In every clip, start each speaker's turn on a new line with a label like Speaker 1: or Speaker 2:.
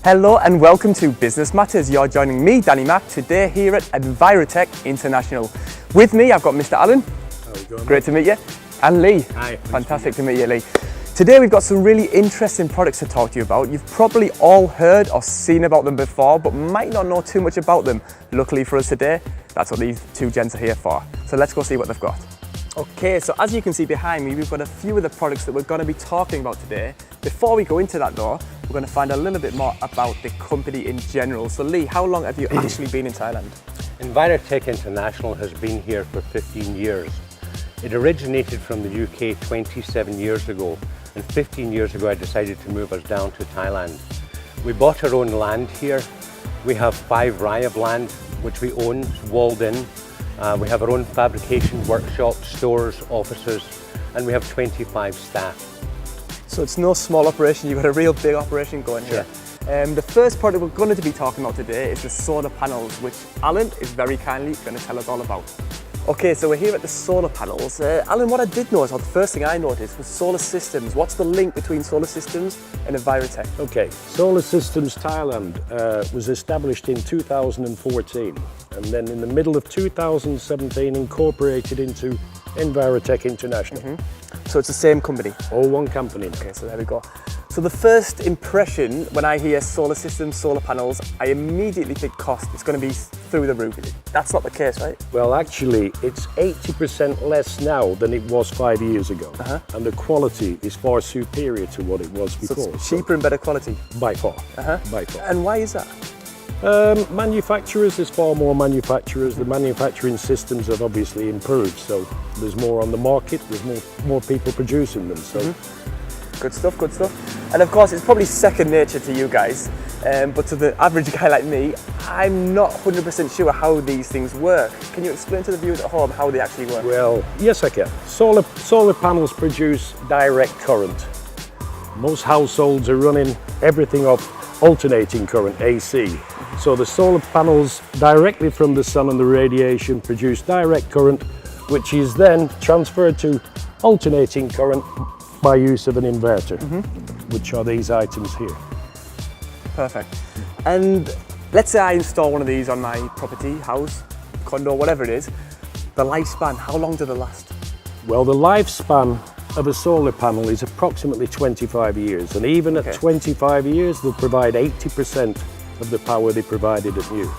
Speaker 1: Hello and welcome to Business Matters. You're joining me, Danny Mack, today here at Envirotech International. With me, I've got Mr. Allen.
Speaker 2: How are you going?
Speaker 1: Great to meet you. And Lee.
Speaker 2: Hi.
Speaker 1: Fantastic to meet you, Lee. Today we've got some really interesting products to talk to you about. You've probably all heard or seen about them before, but might not know too much about them. Luckily for us today, that's what these two gents are here for. So let's go see what they've got. Okay, so as you can see behind me, we've got a few of the products that we're going to be talking about today. Before we go into that though, we're going to find a little bit more about the company in general. So Lee, how long have you actually been in Thailand?
Speaker 2: Envirotech International has been here for 15 years. It originated from the UK 27 years ago, and 15 years ago I decided to move us down to Thailand. We bought our own land here. We have 5 rai of land which we own, walled in. We have our own fabrication workshop, stores, offices, and we have 25 staff.
Speaker 1: So it's no small operation, you've got a real big operation going here. The first product we're going to be talking about today is the solar panels, which Alan is very kindly going to tell us all about. Okay, so we're here at the solar panels. Alan, what I did notice, or the first thing I noticed, was solar systems. What's the link between solar systems and Envirotech?
Speaker 3: Okay, Solar Systems Thailand was established in 2014, and then in the middle of 2017 incorporated into Envirotech International.
Speaker 1: So it's the same company?
Speaker 3: All one company.
Speaker 1: Okay, so there we go. So the first impression when I hear solar systems, solar panels, I immediately think cost. It's going to be through the roof. That's not the case, right?
Speaker 3: Well, actually, it's 80% less now than it was 5 years ago, and the quality is far superior to what it was before.
Speaker 1: So it's cheaper and better quality?
Speaker 3: By far, by far.
Speaker 1: And why is that?
Speaker 3: Manufacturers, there's far more manufacturers. The manufacturing systems have obviously improved, so there's more on the market, there's more people producing them. So.
Speaker 1: Good stuff, good stuff. And of course, it's probably second nature to you guys, but to the average guy like me, I'm not 100% sure how these things work. Can you explain to the viewers at home how they actually work?
Speaker 3: Well, yes I can. Solar panels produce direct current. Most households are running everything off alternating current, AC. So the solar panels directly from the sun and the radiation produce direct current, which is then transferred to alternating current by use of an inverter, which are these items here.
Speaker 1: Perfect. And let's say I install one of these on my property, house, condo, whatever it is. The lifespan, how long do they last?
Speaker 3: Well, the lifespan of a solar panel is approximately 25 years, and even at 25 years, they'll provide 80% of the power they provided at new.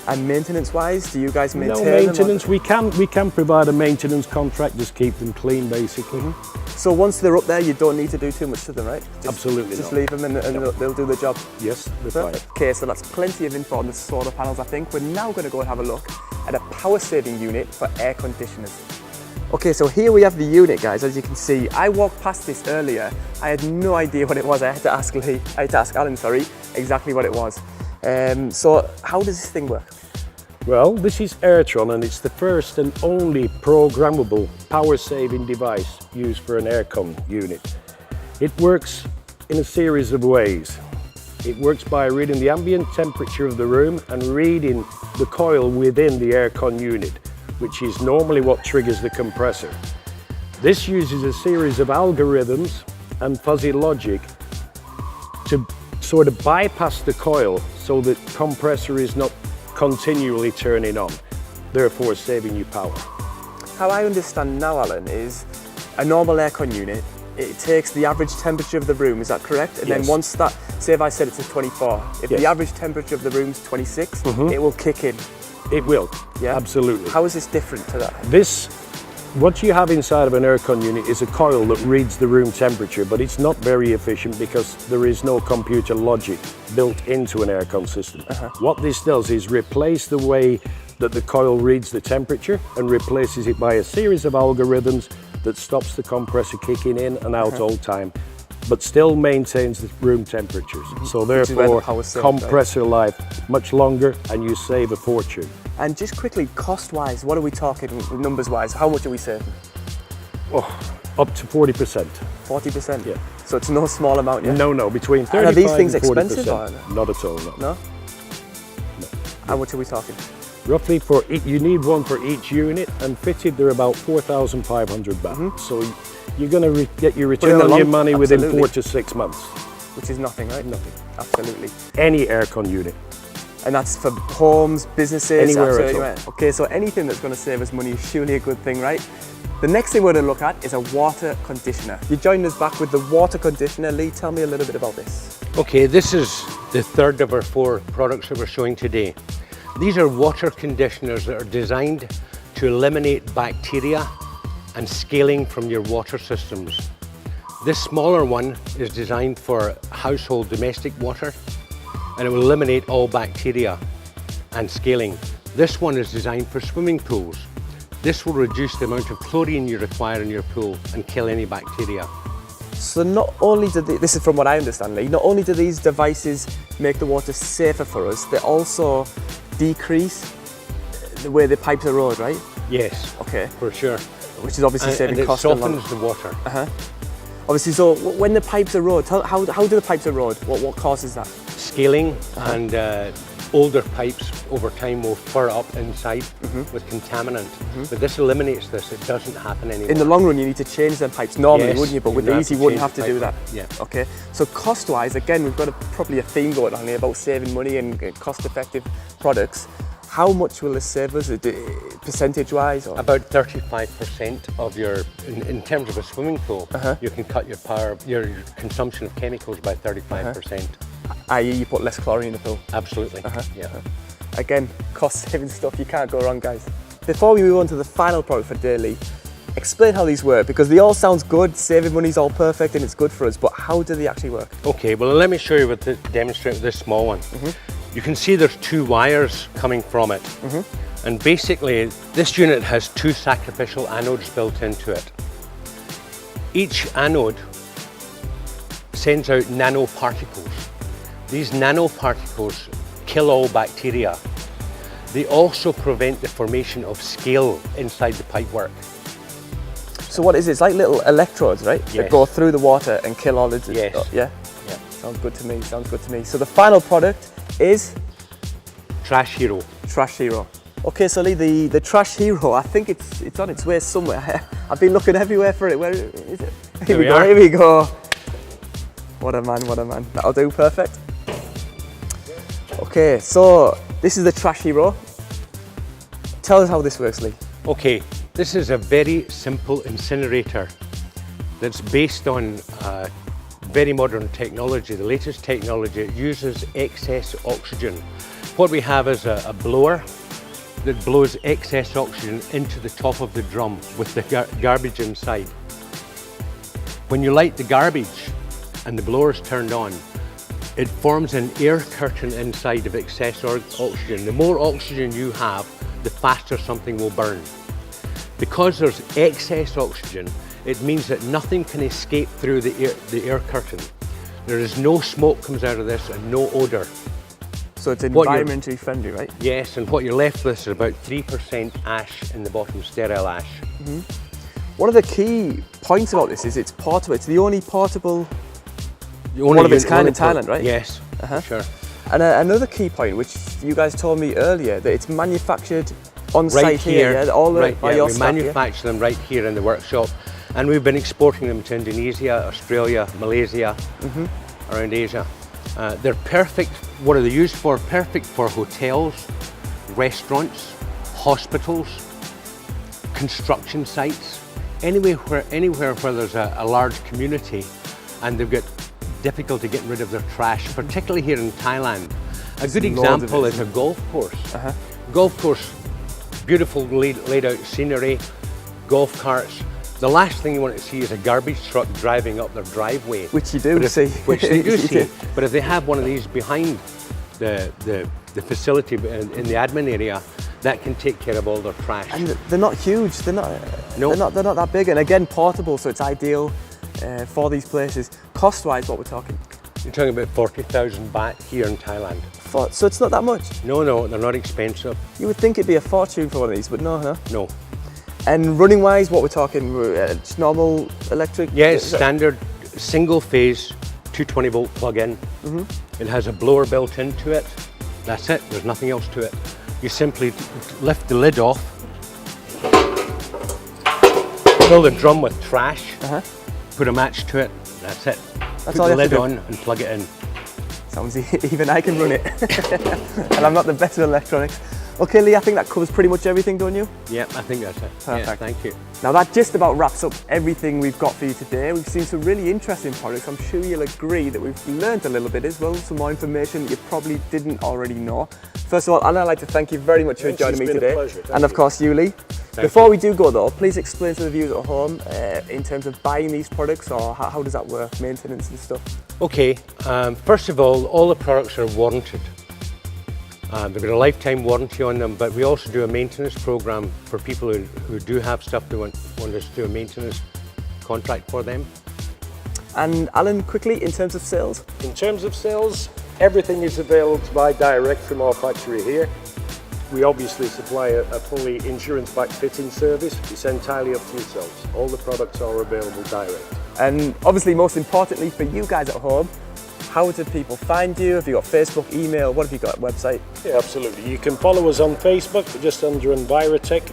Speaker 1: And maintenance-wise, do you guys maintain
Speaker 3: No maintenance. We can provide a maintenance contract, just keep them clean, basically.
Speaker 1: So once they're up there, you don't need to do too much to them, right?
Speaker 3: Absolutely
Speaker 1: Just
Speaker 3: not.
Speaker 1: leave them and they'll do the job.
Speaker 3: Yes, they're fine.
Speaker 1: Okay, so that's plenty of info on the solar panels, I think. We're now going to go and have a look at a power-saving unit for air conditioners. Okay, so here we have the unit, guys. As you can see, I walked past this earlier. I had no idea what it was. I had to ask Alan, exactly what it was. So how does this thing work?
Speaker 3: Well, this is Airtron, and it's the first and only programmable power-saving device used for an aircon unit. It works in a series of ways. It works by reading the ambient temperature of the room and reading the coil within the aircon unit, which is normally what triggers the compressor. This uses a series of algorithms and fuzzy logic to sort of bypass the coil so that the compressor is not continually turning on, therefore saving you power.
Speaker 1: How I understand now, Alan, is a normal aircon unit, it takes the average temperature of the room, is that correct? And then once that, say if I said it's a 24, if the average temperature of the room is 26, it will kick in.
Speaker 3: It will,
Speaker 1: Yeah?
Speaker 3: absolutely.
Speaker 1: How is this different to that?
Speaker 3: What you have inside of an aircon unit is a coil that reads the room temperature, but it's not very efficient because there is no computer logic built into an aircon system. What this does is replace the way that the coil reads the temperature and replaces it by a series of algorithms that stops the compressor kicking in and out all the time, but still maintains the room temperatures. So therefore, compressor life much longer and you save a fortune.
Speaker 1: And just quickly, cost-wise, what are we talking numbers-wise? How much are we saving?
Speaker 3: Oh, up to 40%.
Speaker 1: 40%?
Speaker 3: Yeah.
Speaker 1: So it's no small amount, yeah?
Speaker 3: No, between 35%
Speaker 1: and are these things
Speaker 3: and 40%.
Speaker 1: Expensive? Or?
Speaker 3: Not at all, no.
Speaker 1: No? How much are we talking?
Speaker 3: Roughly, you need one for each unit, and fitted they're about 4,500 baht. So you're going to get your return on your money within 4 to 6 months.
Speaker 1: Which is nothing, right?
Speaker 3: Nothing.
Speaker 1: Absolutely.
Speaker 3: Any aircon unit.
Speaker 1: And that's for homes, businesses,
Speaker 3: Anywhere
Speaker 1: absolutely
Speaker 3: at all.
Speaker 1: right. Okay, so anything that's going to save us money is surely a good thing, right? The next thing we're going to look at is a water conditioner. You joined us back with the water conditioner. Lee, tell me a little bit about this.
Speaker 2: Okay, this is the third of our 4 products that we're showing today. These are water conditioners that are designed to eliminate bacteria and scaling from your water systems. This smaller one is designed for household domestic water, and it will eliminate all bacteria and scaling. This one is designed for swimming pools. This will reduce the amount of chlorine you require in your pool and kill any bacteria.
Speaker 1: So not only do this is from what I understand, Lee, not only do these devices make the water safer for us, they also decrease the way the pipes erode, right?
Speaker 2: Yes,
Speaker 1: Okay,
Speaker 2: for sure.
Speaker 1: which is obviously saving
Speaker 2: and it
Speaker 1: cost. and
Speaker 2: softens the water.
Speaker 1: Obviously, so when the pipes erode, how do the pipes erode? What causes that?
Speaker 2: Scaling and older pipes over time will fur up inside with contaminant. But this eliminates this, it doesn't happen anymore.
Speaker 1: In the long run, you need to change them pipes normally,
Speaker 2: Yes,
Speaker 1: wouldn't you? But with
Speaker 2: you
Speaker 1: these, you wouldn't have to
Speaker 2: change
Speaker 1: do
Speaker 2: the
Speaker 1: that.
Speaker 2: pipe. Yeah.
Speaker 1: Okay. So cost-wise, again, we've got probably a theme going on here about saving money and cost-effective products. How much will this save us, percentage-wise? Or?
Speaker 2: About 35% of your, in terms of a swimming pool, you can cut your consumption of chemicals by 35%.
Speaker 1: I.e., you put less chlorine in the pool.
Speaker 2: Absolutely. Yeah.
Speaker 1: Again, cost-saving stuff, you can't go wrong, guys. Before we move on to the final product for daily, explain how these work, because they all sound good, saving money is all perfect and it's good for us, but how do they actually work?
Speaker 2: Okay, well let me show you demonstrate with this small one. You can see there's 2 wires coming from it. And basically, this unit has 2 sacrificial anodes built into it. Each anode sends out nanoparticles. These nanoparticles kill all bacteria. They also prevent the formation of scale inside the pipework.
Speaker 1: So what is it? It's like little electrodes, right? That
Speaker 2: Yes.
Speaker 1: go through the water and kill all the...
Speaker 2: Yes.
Speaker 1: Yeah?
Speaker 2: Yeah.
Speaker 1: Sounds good to me, sounds good to me. So the final product is
Speaker 2: Trash Hero.
Speaker 1: Trash Hero. Okay, so Lee, the Trash Hero, I think it's on its way somewhere. I've been looking everywhere for it. Where is it? Here we go,
Speaker 2: are.
Speaker 1: here we go. What a man, what a man. That'll do, perfect. Okay, so this is the Trash Hero. Tell us how this works, Lee.
Speaker 2: Okay, this is a very simple incinerator that's based on very modern technology, the latest technology. It uses excess oxygen. What we have is a blower that blows excess oxygen into the top of the drum with the garbage inside. When you light the garbage and the blower is turned on, it forms an air curtain inside of excess oxygen. The more oxygen you have, the faster something will burn. Because there's excess oxygen, it means that nothing can escape through the air curtain. There is no smoke comes out of this and no odor.
Speaker 1: So it's environmentally friendly, right?
Speaker 2: Yes, and what you're left with is about 3% ash in the bottom, sterile ash.
Speaker 1: One of the key points about this is it's portable. It's the only portable
Speaker 2: One
Speaker 1: one of its kind in Thailand, right?
Speaker 2: Yes, sure.
Speaker 1: And another key point, which you guys told me earlier, that it's manufactured on site here, yeah? All by your
Speaker 2: we
Speaker 1: staff, yeah?
Speaker 2: manufacture them right here in the workshop, and we've been exporting them to Indonesia, Australia, Malaysia, around Asia. They're perfect. What are they used for? Perfect for hotels, restaurants, hospitals, construction sites, anywhere where there's a large community and they've got difficulty getting rid of their trash, particularly here in Thailand. A good example is a golf course. Golf course, beautiful laid out scenery, golf carts. The last thing you want to see is a garbage truck driving up their driveway.
Speaker 1: Which you do see.
Speaker 2: Which they do see. But if they have one of these behind the facility in the admin area, that can take care of all their trash.
Speaker 1: And they're not huge. They're not that big. And again, portable, so it's ideal for these places. Cost-wise, what we're talking?
Speaker 2: You're talking about 40,000 baht here in Thailand.
Speaker 1: So it's not that much.
Speaker 2: No, they're not expensive.
Speaker 1: You would think it'd be a fortune for one of these, but no, huh?
Speaker 2: No.
Speaker 1: And running-wise, what we're talking? Just normal electric?
Speaker 2: Yeah, it's standard single phase 220 volt plug-in. It has a blower built into it. That's it. There's nothing else to it. You simply lift the lid off, fill the drum with trash, put a match to it. That's it.
Speaker 1: That's all you
Speaker 2: the
Speaker 1: have to
Speaker 2: lid
Speaker 1: do.
Speaker 2: on and plug it in.
Speaker 1: Sounds even I can run it. And I'm not the best with electronics. Okay, Lee, I think that covers pretty much everything, don't you?
Speaker 2: Yeah, I think that's it.
Speaker 1: Perfect.
Speaker 2: Yeah, thank you.
Speaker 1: Now that just about wraps up everything we've got for you today. We've seen some really interesting products. I'm sure you'll agree that we've learned a little bit as well, some more information that you probably didn't already know. First of all, Alan, I'd like to thank you very much for joining me today. And of course you, Lee. Before we do go though, please explain to the viewers at home in terms of buying these products, or how does that work, maintenance and stuff?
Speaker 2: Okay, first of all the products are warranted. They've got a lifetime warranty on them, but we also do a maintenance program for people who do have stuff they want us to do a maintenance contract for them.
Speaker 1: And Alan, quickly, in terms of sales?
Speaker 3: In terms of sales, everything is available to buy direct from our factory here. We obviously supply a fully insurance-backed fitting service. It's entirely up to yourselves. All the products are available direct.
Speaker 1: And obviously, most importantly for you guys at home, how do people find you? Have you got Facebook, email? What have you got? Website?
Speaker 3: Yeah, absolutely. You can follow us on Facebook, just under Envirotech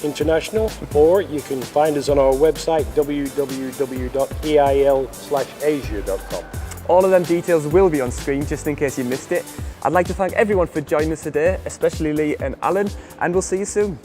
Speaker 3: International, or you can find us on our website, www.eil/asia.com.
Speaker 1: All of them details will be on screen just in case you missed it. I'd like to thank everyone for joining us today, especially Lee and Alan, and we'll see you soon.